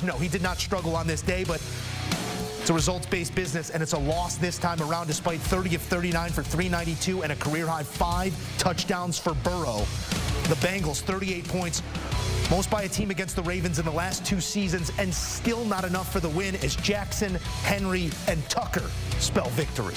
numbers, no, he did not struggle on this day, but it's a results-based business, and it's a loss this time around despite 30 of 39 for 392 and a career-high 5 touchdowns for Burrow. The Bengals, 38 points, most by a team against the Ravens in the last 2 seasons, and still not enough for the win as Jackson, Henry, and Tucker spell victory.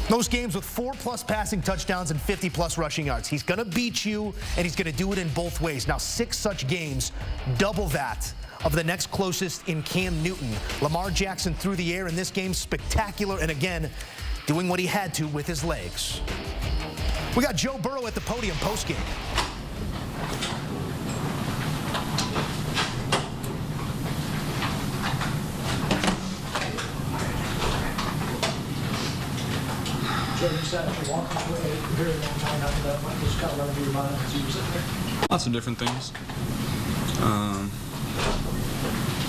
Those games with 4+ passing touchdowns and 50+ rushing yards. He's going to beat you, and he's going to do it in both ways. Now, 6 such games, double that of the next closest in Cam Newton. Lamar Jackson through the air in this game, spectacular, and again, doing what he had to with his legs. We got Joe Burrow at the podium postgame. Joe, you sat and walked for a very long time after that. What was kind of running through your mind as you were sitting there? Lots of different things.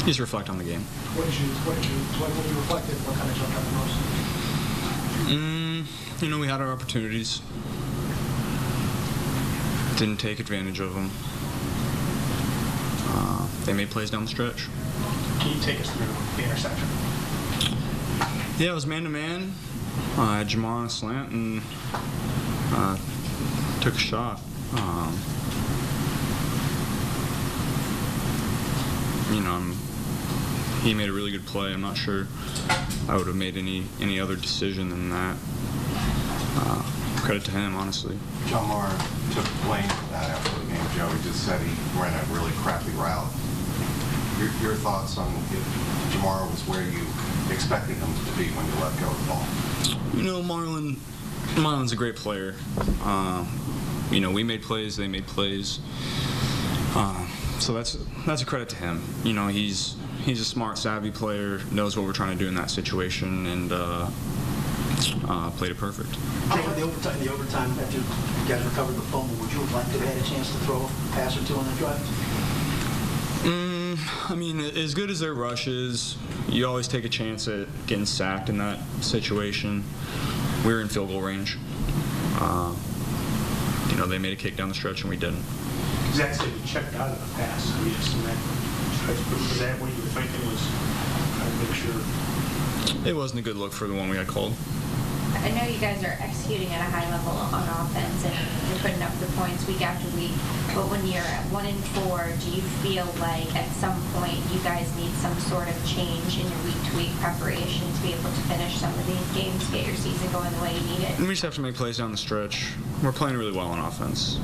Just reflect on the game. What did you reflect on? What kind of jumped out the most? You know, we had our opportunities. Didn't take advantage of them. They made plays down the stretch. Can you take us through the interception? Yeah, it was man-to-man. I had Jamar on a slant and took a shot. You know, he made a really good play. I'm not sure I would have made any other decision than that. Credit to him, honestly. Jamar took blame for that after the game. Joey just said he ran a really crappy route. Your thoughts on if Jamar was where you expected him to be when you let go of the ball? You know, Marlon's a great player. You know, we made plays, they made plays. So that's a credit to him. You know, he's a smart, savvy player, knows what we're trying to do in that situation, and played it perfect. In the overtime, after you guys recovered the fumble, would you have liked to have had a chance to throw a pass or two on that drive? I mean, as good as their rush is, you always take a chance at getting sacked in that situation. We were in field goal range. You know, they made a kick down the stretch and we didn't. Zach said you checked out of the pass. Was that what you were thinking? Was trying to make sure? It wasn't a good look for the one we had called. I know you guys are executing at a high level on offense and you're putting up the points week after week, but when you're at 1-4, do you feel like at some point you guys need some sort of change in your week-to-week preparation to be able to finish some of these games, get your season going the way you need it? We just have to make plays down the stretch. We're playing really well on offense.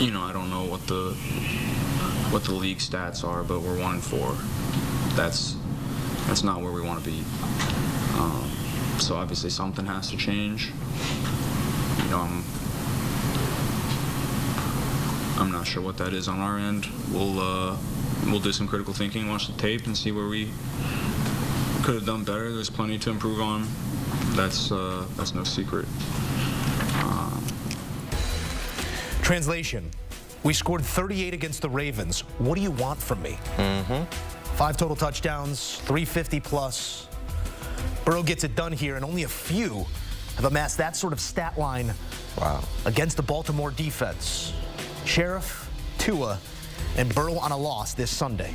You know, I don't know what the league stats are, but we're 1-4. That's not where we want to be. So obviously something has to change. You know, I'm not sure what that is on our end. We'll do some critical thinking, watch the tape, and see where we could have done better. There's plenty to improve on. That's no secret. Translation, we scored 38 against the Ravens. What do you want from me? 5 total touchdowns, 350+. Burrow gets it done here, and only a few have amassed that sort of stat line against the Baltimore defense. Sheriff, Tua, and Burrow on a loss this Sunday.